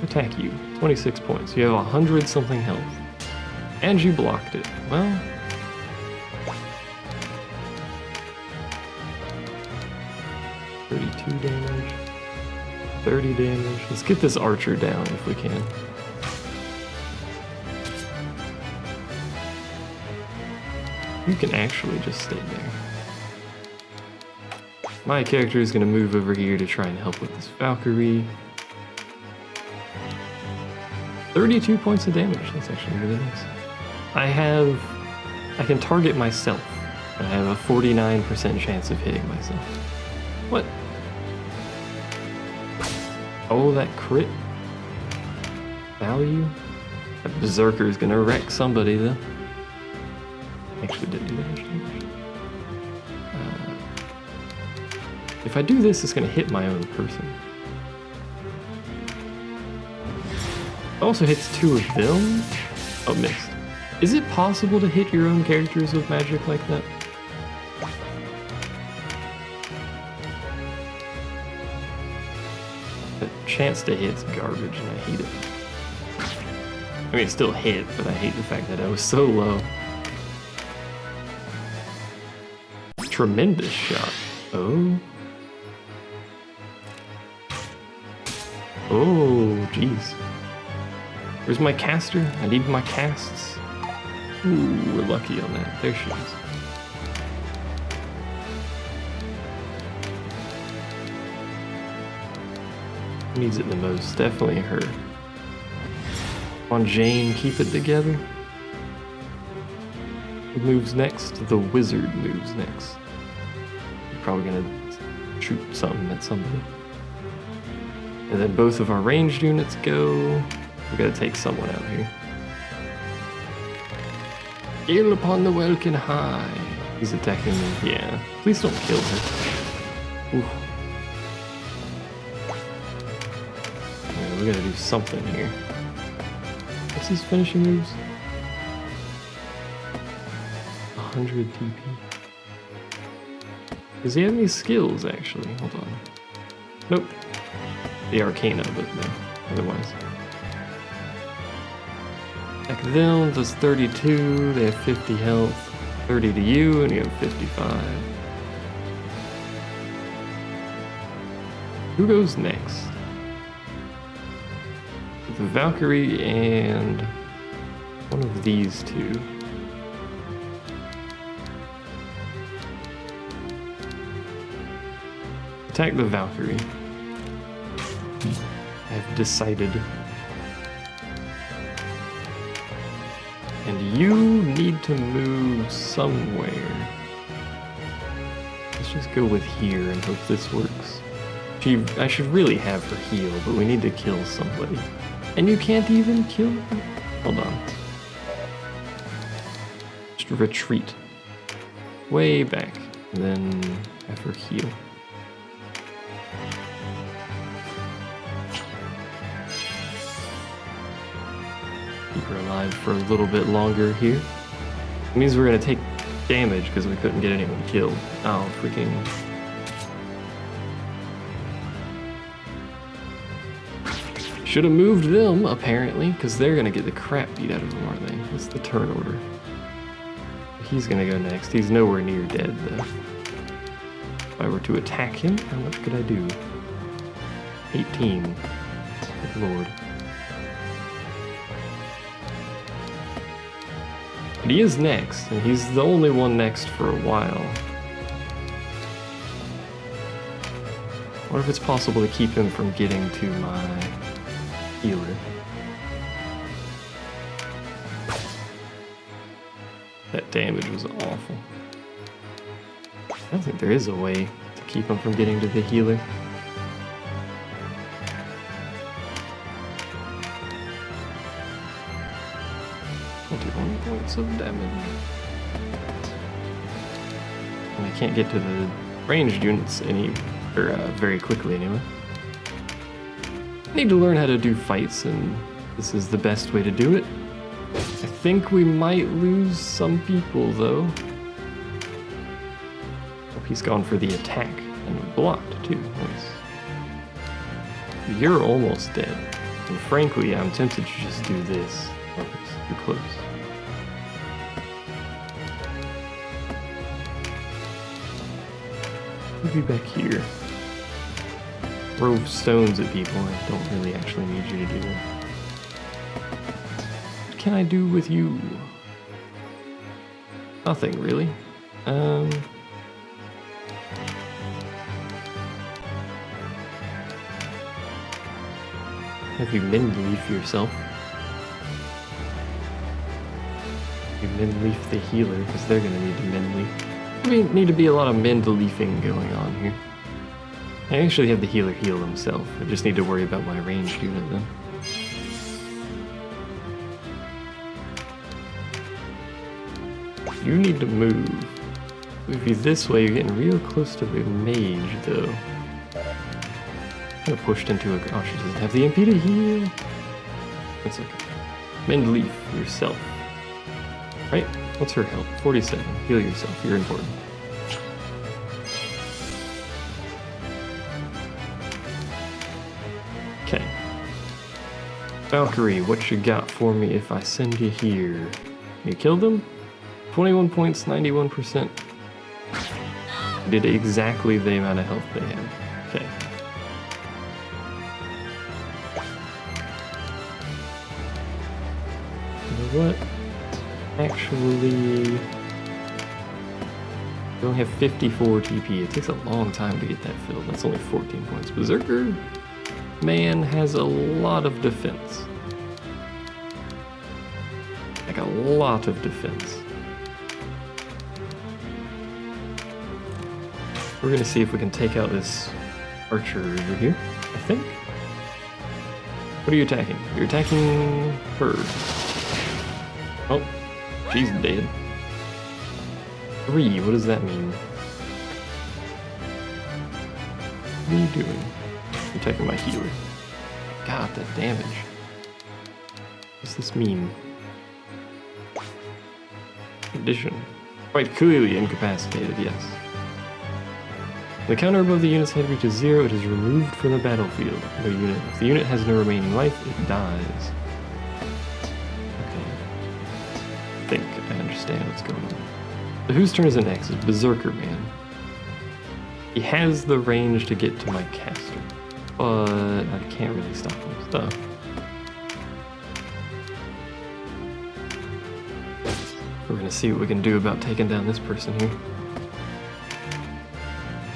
Attack you. 26 points. You have 100 something health. And you blocked it. Well... 32 damage. 30 damage. Let's get this archer down if we can. You can actually just stay there. My character is going to move over here to try and help with this Valkyrie. 32 points of damage. That's actually really nice. I can target myself, and I have a 49% chance of hitting myself. What? Oh, that crit value? That berserker is gonna wreck somebody though. Actually did do that. If I do this, it's gonna hit my own person. It also hits 2 of them. Oh, missed. Is it possible to hit your own characters with magic like that? The chance to hit's garbage and I hate it. I mean, it still hit, but I hate the fact that I was so low. Tremendous shot. Oh. Oh, jeez. Where's my caster? I need my casts. Ooh, we're lucky on that. There she is. Who needs it the most? Definitely her. Come on, Jane, keep it together. Who moves next? The wizard moves next. He's probably gonna shoot something at somebody. And then both of our ranged units go. We gotta take someone out here. Gale upon the welkin high. He's attacking me. Yeah. Please don't kill her. Oof. Yeah, we gotta do something here. What's his finishing moves? 100 TP. Does he have any skills, actually? Hold on. Nope. The Arcana, but no. Otherwise. Attack them does 32. They have 50 health. 30 to you, and you have 55. Who goes next? The Valkyrie and one of these two. Attack the Valkyrie. I've decided. And you need to move somewhere. Let's just go with here and hope this works. I should really have her heal, but we need to kill somebody. And you can't even kill her? Hold on. Just retreat. Way back. And then have her heal. Keep her alive for a little bit longer here. It means we're gonna take damage because we couldn't get anyone killed. Oh, freaking... Should have moved them, apparently, because they're gonna get the crap beat out of them, aren't they? What's the turn order? He's gonna go next. He's nowhere near dead, though. If I were to attack him, how much could I do? 18. Good lord. But he is next, and he's the only one next for a while. What if it's possible to keep him from getting to my healer? That damage was awful. I don't think there is a way to keep him from getting to the healer. Points of damage. And I can't get to the ranged units very quickly anyway. I need to learn how to do fights, and this is the best way to do it. I think we might lose some people though. Oh, he's gone for the attack and blocked too. Nice. You're almost dead. And frankly, I'm tempted to just do this. Oh, it's too close. Maybe back here. Throw stones at people. I don't really actually need you to do that. What can I do with you? Nothing really. Have you mend-leaf yourself? You mend-leaf the healer, because they're going to need to mend-leaf. We need to be a lot of mend-leafing going on here. I actually have the healer heal himself. I just need to worry about my ranged unit then. You need to move. Move you this way, you're getting real close to the mage, though. Kind of pushed into a... Oh, she doesn't have the MP to heal. That's okay. Mend leaf yourself. Right? What's her health? 47. Heal yourself. You're important. Okay. Valkyrie, what you got for me if I send you here? You killed them? 21 points, 91%. Did exactly the amount of health they had. Okay. You know what? Actually, we only have 54 TP. It takes a long time to get that filled. That's only 14 points. Berserker man has a lot of defense. Like a lot of defense. We're gonna see if we can take out this archer over here, I think. What are you attacking? You're attacking her. Oh, she's dead. 3, what does that mean? What are you doing? You're attacking my healer. God, that damage. What does this mean? Condition. Quite clearly incapacitated, yes. The counter above the unit's head reaches 0, it is removed from the battlefield. No unit. If the unit has no remaining life, it dies. Okay. I think I understand what's going on. So whose turn is it next? It's Berserker Man. He has the range to get to my caster, but I can't really stop him, so. We're gonna see what we can do about taking down this person here.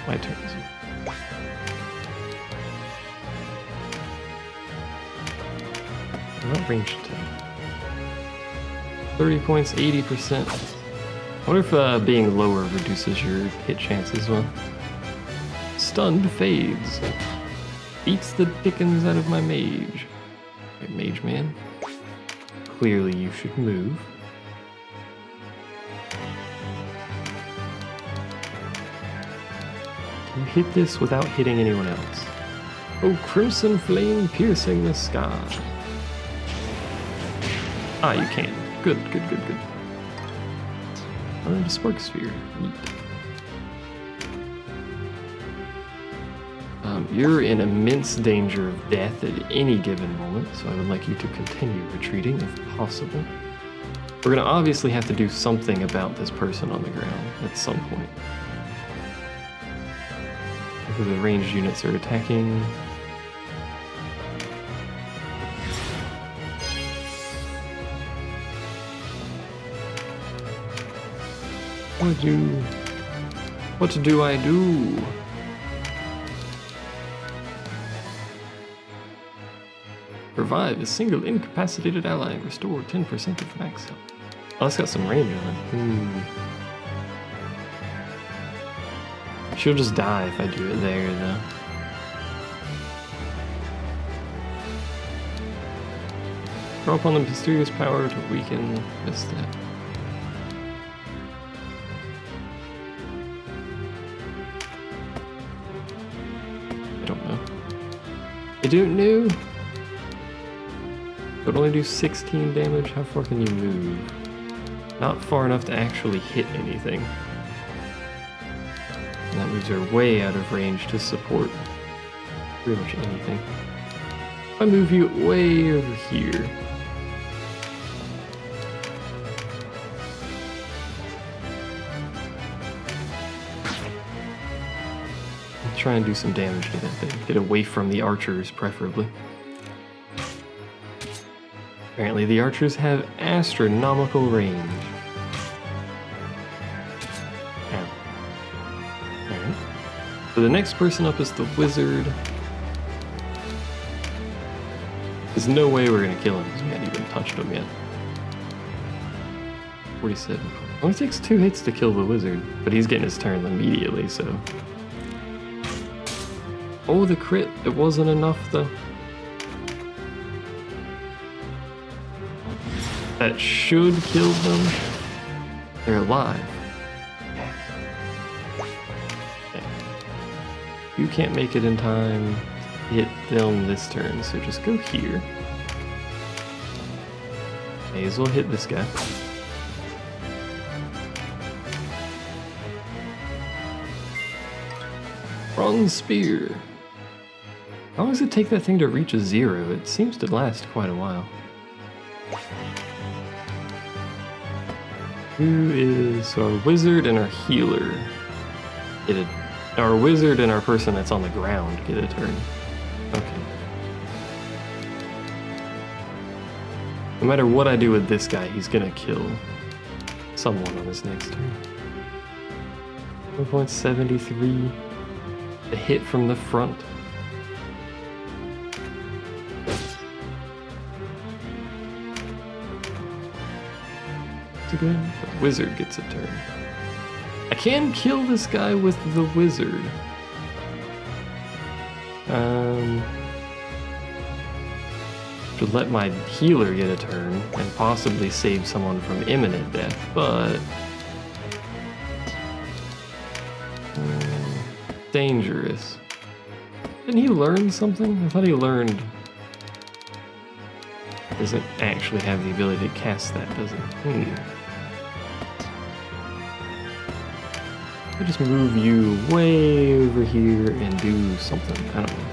My turn. I'm not ranged 10. 30 points, 80%. I wonder if being lower reduces your hit chance as well. Stunned fades. Beats the dickens out of my mage. Okay, mage man. Clearly you should move. You hit this without hitting anyone else. Oh, crimson flame piercing the sky. Ah, you can. Good, good, good, good. The spark sphere. Neat. You're in immense danger of death at any given moment, so I would like you to continue retreating if possible. We're gonna obviously have to do something about this person on the ground at some point. The ranged units are attacking. What do I do? Revive a single incapacitated ally and restore 10% of max health. Oh, that's got some range on it. She'll just die if I do it there, though. Draw upon the mysterious power to weaken this step. I don't know. I don't know. But only do 16 damage. How far can you move? Not far enough to actually hit anything. And that moves her way out of range to support pretty much anything. I move you way over here. Try and do some damage to that thing. Get away from the archers, preferably. Apparently the archers have astronomical range. Ow. Alright. So the next person up is the wizard. There's no way we're gonna kill him because we haven't even touched him yet. 47. Only takes 2 hits to kill the wizard, but he's getting his turn immediately, so... Oh, the crit. It wasn't enough, though. That should kill them. They're alive. Okay. You can't make it in time to hit them this turn, so just go here. May as well hit this guy. Bronze spear. How long does it take that thing to reach a 0? It seems to last quite a while. Who is our wizard and our healer? Our wizard and our person that's on the ground get a turn. Okay. No matter what I do with this guy, he's gonna kill someone on his next turn. 1.73. The hit from the front. Again, the wizard gets a turn. I can kill this guy with the wizard. Should let my healer get a turn and possibly save someone from imminent death, but dangerous. Didn't he learn something? I thought he learned. Doesn't actually have the ability to cast that, does it? I just move you way over here and do something. I don't know.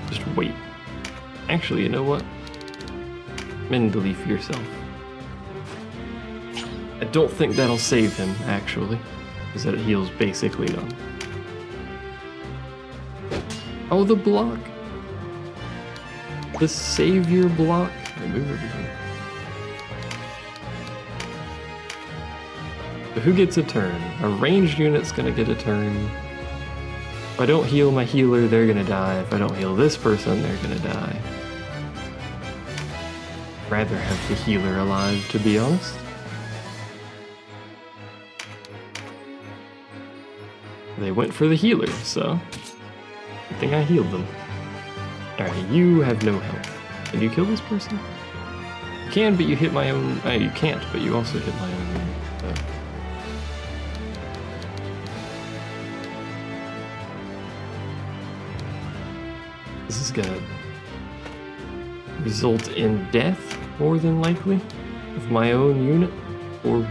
Just wait. Actually, you know what? Mentally for yourself. I don't think that'll save him, actually, because that heals basically none. Oh, the block. The savior block. I move over here. So who gets a turn? A ranged unit's gonna get a turn. If I don't heal my healer, they're gonna die. If I don't heal this person, they're gonna die. I'd rather have the healer alive, to be honest. They went for the healer, so good thing I healed them. Alright, you have no health. Can you kill this person? You can, but you hit my own... you can't, but you also hit my own unit. So. This is gonna result in death, more than likely, of my own unit, or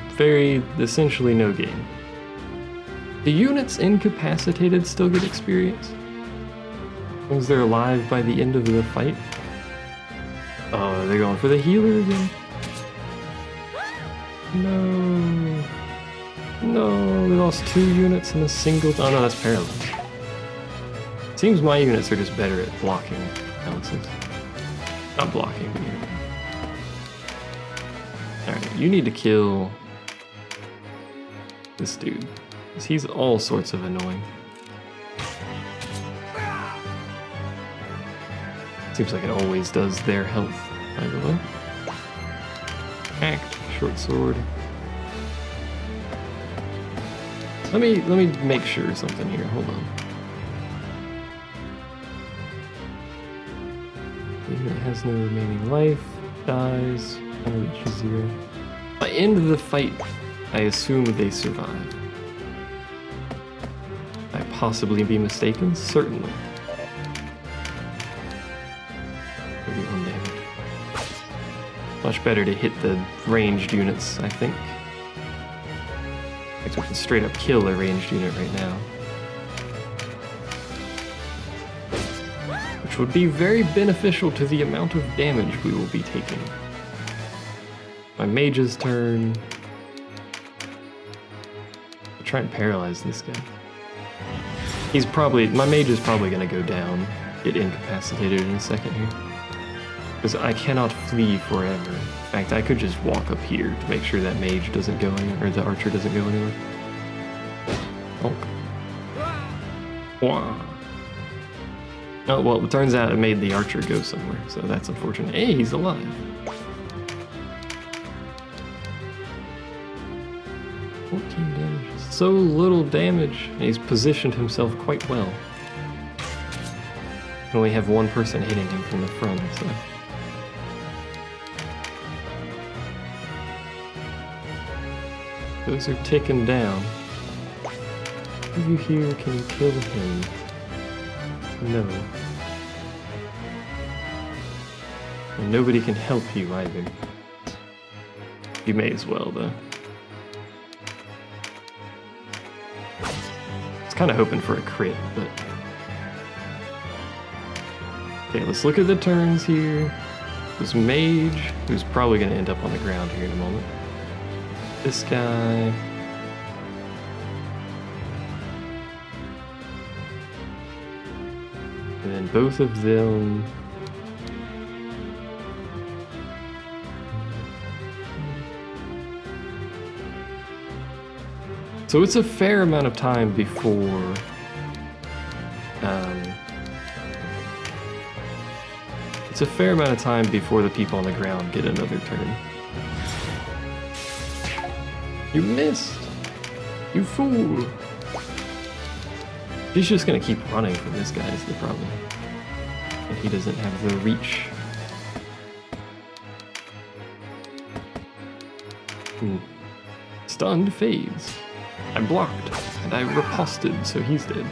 essentially no gain. The units incapacitated still get experience? As long as they're alive by the end of the fight? Oh, they're going for the healer again? No. No, we lost 2 units in a single... Oh no, that's paralyzed. Seems my units are just better at blocking balances. Not blocking, but you know. Alright, you need to kill this dude. Because he's all sorts of annoying. Seems like it always does their health, by the way. Act, short sword. Let me make sure of something here. Hold on. It has no remaining life. Dies. Reaches 0. By the end of the fight, I assume they survive. Could I possibly be mistaken? Certainly. 31 damage. Much better to hit the ranged units, I think. In fact, we can straight up kill a ranged unit right now. which would be very beneficial to the amount of damage we will be taking. My mage's turn. I'll try and paralyze this guy. My mage is probably gonna go down, get incapacitated in a second here. Because I cannot flee forever. In fact, I could just walk up here to make sure that mage doesn't go anywhere, or the archer doesn't go anywhere. Wow. Oh, well, it turns out it made the archer go somewhere, so that's unfortunate. Hey, he's alive. 14 damage. So little damage, and he's positioned himself quite well. Can only have one person hitting him from the front, so... Those are ticking down. Are you here? Can you kill him? No. And nobody can help you either. You may as well, though. I was kind of hoping for a crit, but... Okay, let's look at the turns here. This mage, who's probably going to end up on the ground here in a moment. This guy... And then both of them... So it's a fair amount of time before... It's a fair amount of time before the people on the ground get another turn. You missed! You fool! She's just gonna keep running from this guy is the problem. And he doesn't have the reach. Stunned fades. I blocked, and I riposted, so he's dead.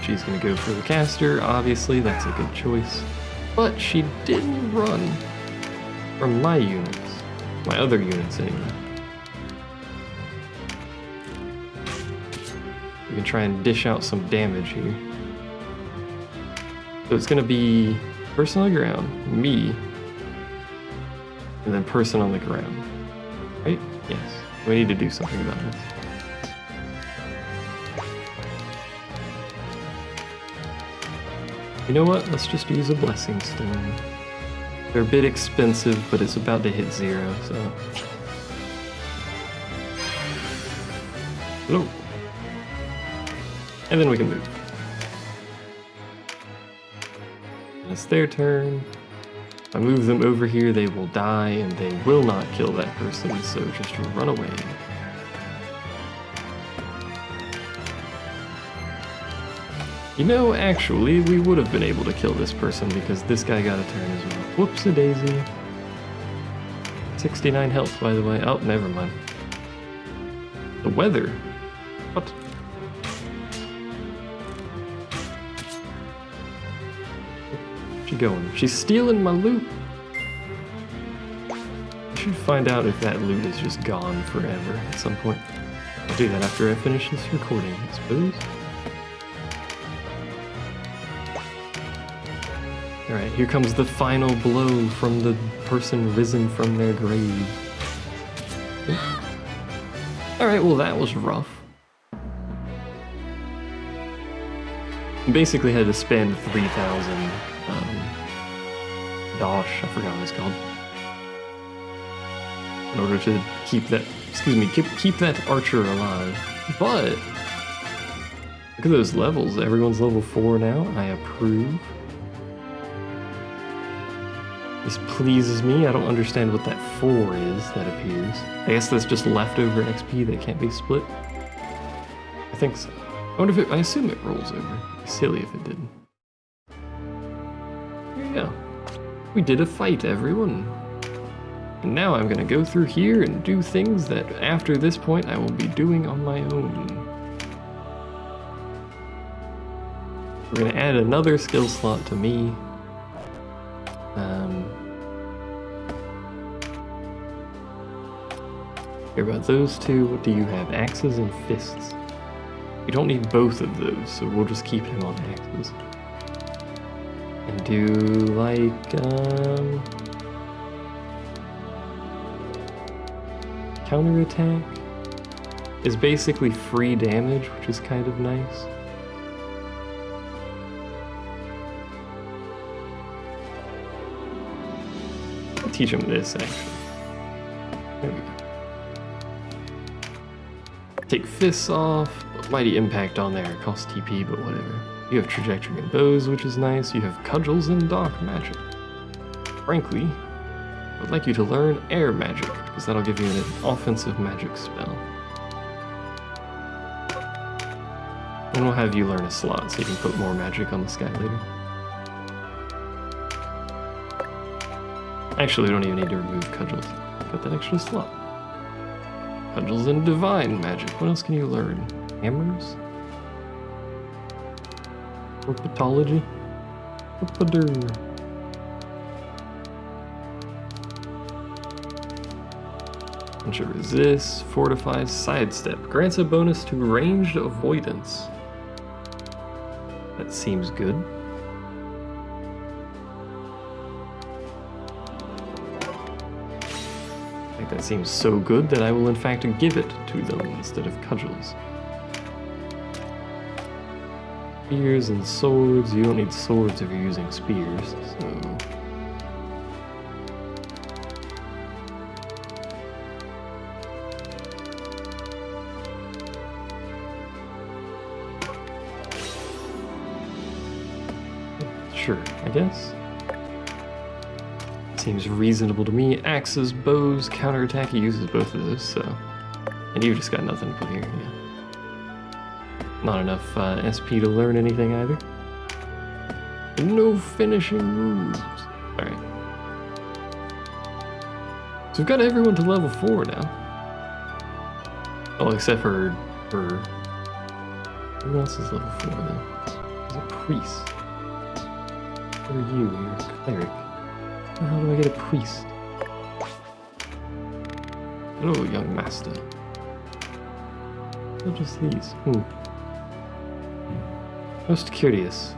She's gonna go for the caster, obviously, that's a good choice. But she didn't run from my units. My other units, anyway. We can try and dish out some damage here. So it's gonna be person on the ground, me, and then person on the ground. Right? Yes. We need to do something about this. You know what? Let's just use a blessing stone. They're a bit expensive, but it's about to hit 0, so... Hello. And then we can move. And it's their turn. If I move them over here, they will die, and they will not kill that person, so just run away. You know, actually, we would have been able to kill this person because this guy got a turn as well. Whoops-a-daisy. 69 health, by the way. Oh, never mind. The weather? What? Where's she going? She's stealing my loot! I should find out if that loot is just gone forever at some point. I'll do that after I finish this recording, I suppose. Alright, here comes the final blow from the person risen from their grave. Alright, well that was rough. Basically had to spend 3,000 dosh, I forgot what it's called, in order to keep that, keep that archer alive. But look at those levels, everyone's level 4 now, I approve. This pleases me. I don't understand what that 4 is that appears. I guess that's just leftover XP that can't be split. I think so. I wonder if it, I assume it rolls over. It'd be silly if it didn't. Here you go. We did a fight, everyone. And now I'm gonna go through here and do things that after this point I will be doing on my own. We're gonna add another skill slot to me. Here about those two, what do you have? Axes and fists. You don't need both of those, so we'll just keep him on axes. And do like counterattack is basically free damage, which is kind of nice. I'll teach him this actually. There we go. Take fists off, mighty impact on there, costs TP, but whatever. You have trajectory and bows, which is nice. You have cudgels and dark magic. Frankly, I would like you to learn air magic, because that'll give you an offensive magic spell. And we'll have you learn a slot so you can put more magic on the sky later. Actually, we don't even need to remove cudgels. Got that extra slot. Cudgels and divine magic. What else can you learn? Hammers? Herpetology? Herpadur. Bunch of resist, fortifies, sidestep. Grants a bonus to ranged avoidance. That seems good. I think that seems so good that I will in fact give it to them instead of cudgels. Spears and swords. You don't need swords if you're using spears, so... Sure, I guess. Seems reasonable to me. Axes, bows, counterattack, he uses both of those, so... And you've just got nothing to put here, yeah. Not enough SP to learn anything either. And no finishing moves. Alright. So we've got everyone to level 4 now. Oh, except for... Who else is level 4 then? He's a priest. What are you? You're a cleric. How do I get a priest? Hello, young master. Not just these. Most curious.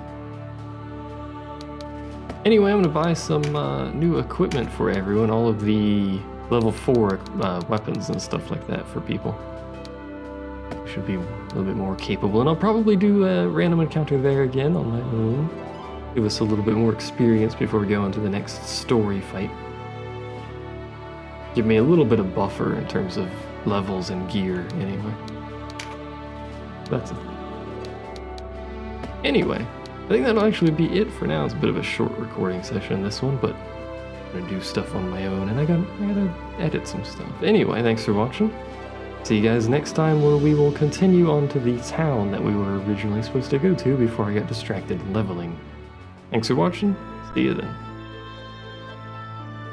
Anyway, I'm gonna buy some new equipment for everyone. All of the level 4 weapons and stuff like that for people. Should be a little bit more capable. And I'll probably do a random encounter there again on my own. Give us a little bit more experience before we go into the next story fight. Give me a little bit of buffer in terms of levels and gear, anyway. That's it. Anyway, I think that'll actually be it for now. It's a bit of a short recording session, this one, but I'm gonna do stuff on my own, and I gotta edit some stuff. Anyway, thanks for watching. See you guys next time, where we will continue on to the town that we were originally supposed to go to before I got distracted leveling. Thanks for watching. See you then.